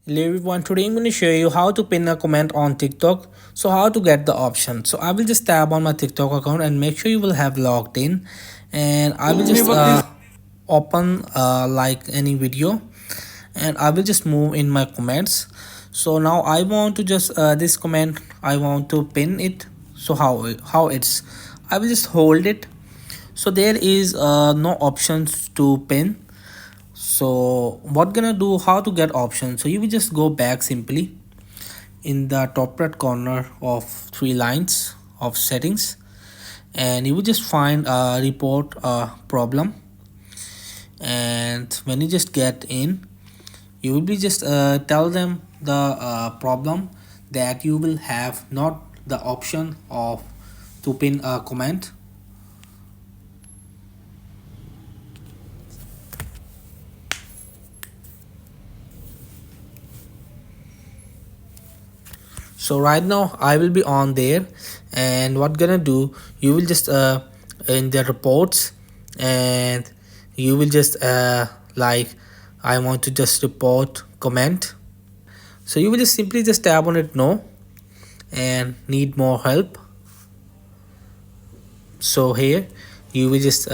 Hello everyone, today I'm going to show you how to pin a comment on TikTok. So how to get the option. So I will just tab on my TikTok account and make sure you will have logged in. And I will just open like any video. And I will just move in my comments. So now I want to just this comment, I want to pin it. So how it's, I will just hold it. So there is no options to pin. So what gonna do, how to get options? So you will just go back simply in the top right corner of three lines of settings, and you will just find a report a problem. And when you just get in, you will be just tell them the problem, that you will have not the option of to pin a comment. So right now I will be on there, and what gonna do, you will just in the reports, and you will just like, I want to just report comment. So you will just simply just tap on it, no, and need more help. So here you will just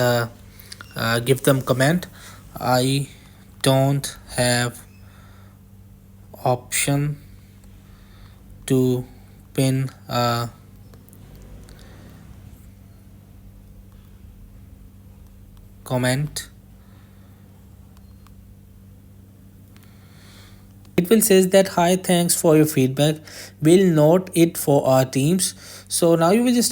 give them comment, I don't have option to pin a comment. It will says that, hi, thanks for your feedback, we'll note it for our teams. So now you will just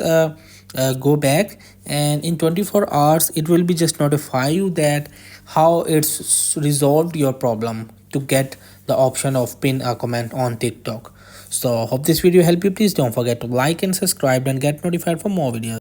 go back, and in 24 hours it will be just notify you that how it's resolved your problem to get the option of pin a comment on TikTok. So hope this video helped you. Please don't forget to like and subscribe and get notified for more videos.